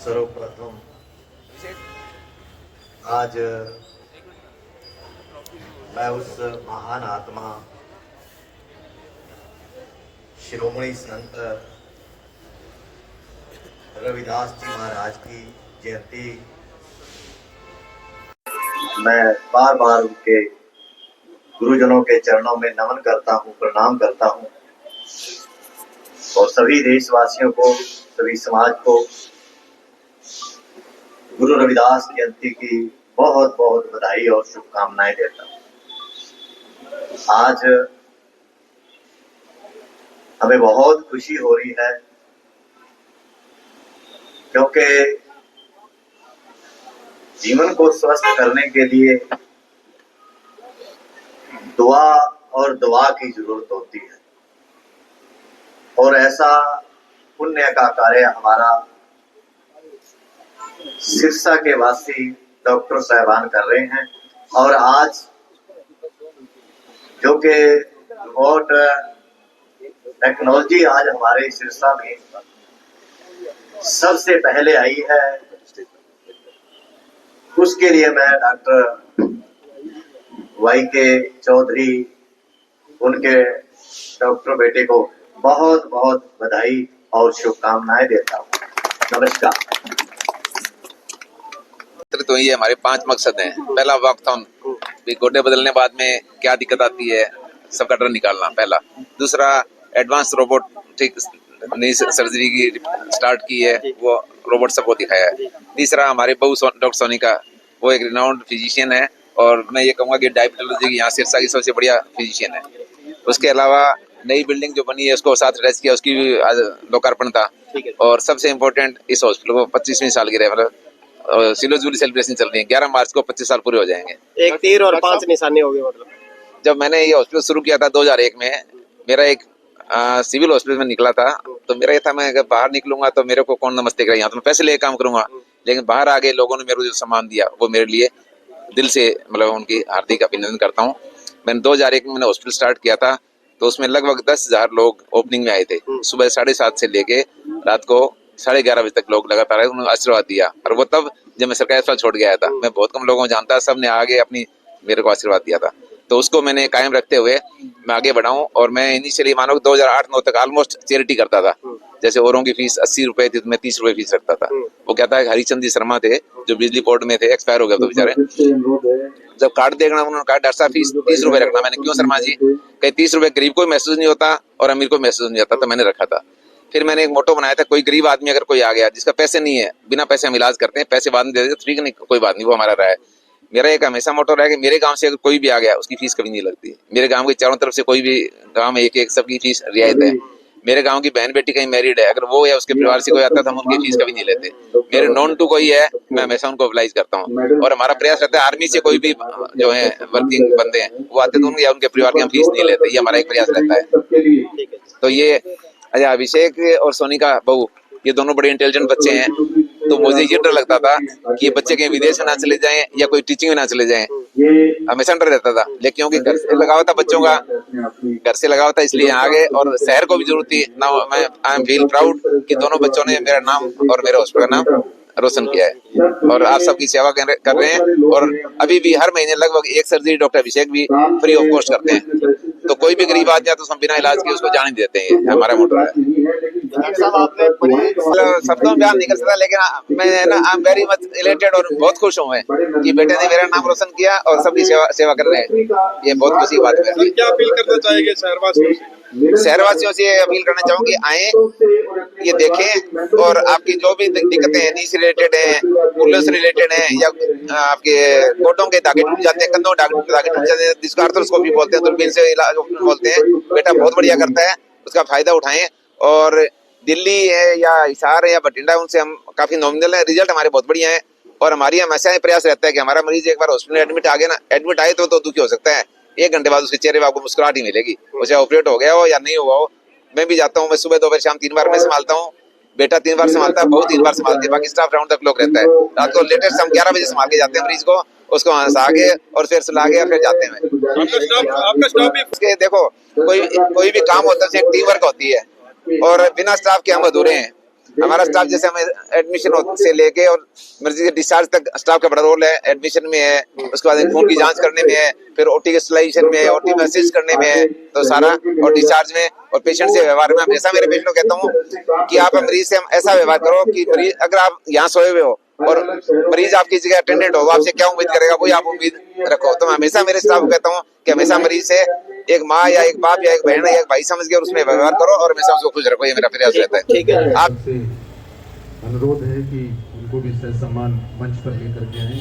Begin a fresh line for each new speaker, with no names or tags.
सर्वप्रथम आज मैं उस महान आत्मा शिरोमणि संत रविदास जी महाराज की जयंती मैं बार बार उनके गुरुजनों के चरणों में नमन करता हूँ, प्रणाम करता हूँ और सभी देशवासियों को, सभी समाज को गुरु रविदास जयंती की बहुत बहुत बधाई और शुभकामनाएं देता हूँ। आज हमें बहुत खुशी हो रही है क्योंकि जीवन को स्वस्थ करने के लिए दुआ और दवा की जरूरत होती है और ऐसा पुण्य का कार्य हमारा सिरसा के वासी डॉक्टर साहबान कर रहे हैं। और आज जो कि रिमोट टेक्नोलॉजी आज हमारे सिरसा में सबसे पहले आई है, उसके लिए मैं डॉक्टर वाई के चौधरी उनके डॉक्टर बेटे को बहुत बहुत बधाई और शुभकामनाएं देता हूँ। नमस्कार।
तो ये हमारे 5 मकसद हैं। पहला वॉकथॉन, गोडे बदलने बाद में क्या दिक्कत आती है सबका डर निकालना पहला। दूसरा एडवांस रोबोटिक नई सर्जरी की स्टार्ट की है, वो रोबोट सबको दिखाया है। तीसरा हमारे बहू डॉक्टर सोनिका, वो एक रिनाउंड फिजिशियन है और मैं ये कहूँगा कि डायबिटोलॉजी की यहाँ सिरसा की सबसे बढ़िया फिजिशियन है। उसके अलावा नई बिल्डिंग जो बनी है उसको साथ अटैच किया, उसकी भी आज लोकार्पण था। और सबसे इम्पोर्टेंट इस हॉस्पिटल को 25वीं साल की मतलब सिल्वर जुबली सेलिब्रेशन चल रही है। 11 मार्च को 25 साल पूरे हो जाएंगे।
एक तीर और 5 निशाने हो गए। मतलब
जब मैंने ये हॉस्पिटल शुरू किया था 2001 में, मेरा एक सिविल हॉस्पिटल में निकला था, तो मेरा ये था मैं अगर बाहर निकलूंगा तो मेरे को कौन नमस्ते करेगा, तो मैं पैसे लेके काम करूंगा। लेकिन बाहर आगे लोगों ने मेरे को जो सम्मान दिया वो मेरे लिए दिल से मतलब उनकी हार्दिक अभिनंदन करता हूँ। मैंने 2001 में मैंने हॉस्पिटल स्टार्ट किया था तो उसमें लगभग 10,000 लोग ओपनिंग में आए थे। सुबह 7:30 से लेके रात को 11:30 बजे तक लोग लगातार आए, उन्होंने आशीर्वाद दिया। और वो तब जब मैं सरकारी अस्पताल छोड़ गया था, मैं बहुत कम लोगों को जानता, सबने आगे अपनी मेरे को आशीर्वाद दिया था। तो उसको मैंने कायम रखते हुए मैं आगे बढ़ाऊं। और मैं इनिशियली मानो 2008-9 तक ऑलमोस्ट चैरिटी करता था। जैसे औरों की फीस 80 रुपए थी तो मैं 30 रुपए फीस रखता था। वो कहता है हरिचंद जी शर्मा थे जो बिजली बोर्ड में थे, एक्सपायर हो गए तो बेचारे। जब कार्ड देखना उन्होंने कहा डॉक्टर साहब फीस 30 रुपए रखना। मैंने क्यों शर्मा जी? कहीं 30 रुपए गरीब को महसूस नहीं होता और अमीर को महसूस नहीं होता, तो मैंने रखा था। फिर मैंने एक मोटो बनाया था, कोई गरीब आदमी अगर कोई आ गया जिसका पैसे नहीं है, बिना पैसे हम इलाज करते हैं, पैसे बाद में दे देते ठीक नहीं, कोई बात नहीं, वो हमारा रहा है। मेरा एक हमेशा मोटो रहा है कि मेरे गांव से अगर कोई भी आ गया उसकी फीस कभी नहीं लगती। मेरे गांव के चारों तरफ से कोई भी गांव में एक सबकी फीस रियायत है। मेरे गांव की बहन बेटी कहीं मैरिड है, अगर वो या उसके परिवार से कोई आता है तो हम उनकी फीस कभी नहीं लेते। मेरे नॉन टू कोई है मैं हमेशा उनको अप्लाइज करता हूँ। और हमारा प्रयास रहता है आर्मी से कोई भी जो है वर्किंग बंदे हैं वो आते तो उनके या उनके परिवार की हम फीस नहीं लेते, ये हमारा एक प्रयास रहता है। तो ये अच्छा अभिषेक और सोनिका बहू ये दोनों बड़े इंटेलिजेंट बच्चे हैं। तो मुझे ये डर लगता था कि ये बच्चे कहीं विदेश में ना चले जाएं या कोई टीचिंग में ना चले जाएं, हमेशा डर रहता था। लेकिन क्योंकि घर से लगाव था बच्चों का, घर से लगाव था इसलिए यहाँ आ गए और शहर को भी जरूरत थी ना। मैं आई एम फील प्राउड कि दोनों बच्चों ने मेरा नाम और मेरे हॉस्पिटल का नाम रोशन किया है और आप सबकी सेवा कर रहे हैं। और अभी भी हर महीने लगभग एक सर्जरी डॉक्टर अभिषेक भी फ्री ऑफ कॉस्ट करते हैं। तो कोई भी गरीब आदमी तो हम बिना इलाज के उसको जाने देते हैं, हमारा मोटो है। शब्दों में बयान नहीं कर सकता, लेकिन मैं ना I am very much elated और बहुत खुश हूँ मैं कि बेटे ने मेरा नाम रोशन किया और सबकी सेवा कर रहे हैं। ये बहुत खुशी की बात है।
क्या अपील करना चाहेंगे शहरवासियों से?
शहरवासियों से अपील करना चाहूंगी आए, ये देखें और आपकी जो भी दिक्कतें हैं, नी से रिलेटेड है, कूलर से रिलेटेड है या आपके गोटों के धागे टूट जाते हैं, कंधों के धागे टूट जाते हैं, जिसको आर्थ्रोस्कोपी बोलते हैं, दूरबीन से इलाज बोलते हैं, बेटा बहुत बढ़िया करता है, उसका फायदा उठाएं। और दिल्ली है या हिसार है या बठिंडा, उनसे हम काफी नॉमिनल है, रिजल्ट हमारे बहुत बढ़िया है। और हमारी हमेशा प्रयास रहता है कि हमारा मरीज एक बार हॉस्पिटल एडमिट आ गया ना, एडमिट आए तो दुखी हो सकता है, 1 घंटे बाद उसके चेहरे पर आपको मुस्कुराहट ही मिलेगी, वो चाहे ऑपरेट हो गया हो या नहीं हुआ हो। मैं भी जाता हूँ, मैं सुबह दोपहर शाम 3 बार मैं संभालता हूँ, बेटा 3 बार संभालता है, बहू 3 बार संभालती है, बाकी स्टाफ राउंड तक लोग रहता है। रात को लेटेस्ट हम 11 बजे संभाल के जाते हैं मरीज को, उसको हंसा के और फिर सुला के फिर जाते हैं।
आपका स्टाफ भी
देखो कोई भी काम होता है टीम वर्क होती है और बिना स्टाफ के हम अधूरे हैं। हमारा स्टाफ जैसे हमें एडमिशन से लेके और मरीज के डिस्चार्ज तक स्टाफ का बड़ा रोल है। एडमिशन में है, उसके बाद खून की जांच करने में है, फिर ओटी के स्टेलाइजेशन में है, ओटी में असिस्ट करने में है, तो सारा और डिस्चार्ज में और पेशेंट से व्यवहार में हमेशा मेरे पेशेंट को कहता हूँ कि आप मरीज से ऐसा व्यवहार करो कि मरीज अगर आप यहाँ सोए हुए हो और मरीज आपकी जगह अटेंडेंट हो, वो आपसे क्या उम्मीद करेगा वही आप उम्मीद रखो। तो मैं हमेशा मेरे स्टाफ को कहता हूँ कि हमेशा मरीज से एक माँ या एक बाप या एक बहन या एक भाई समझ के और उसमें व्यवहार करो और हमेशा उसको खुश रखो, ये मेरा प्रयास रहता है।
ठीक है।
आप
से अनुरोध है कि उनको भी सम्मान मंच पर लेकर के आए।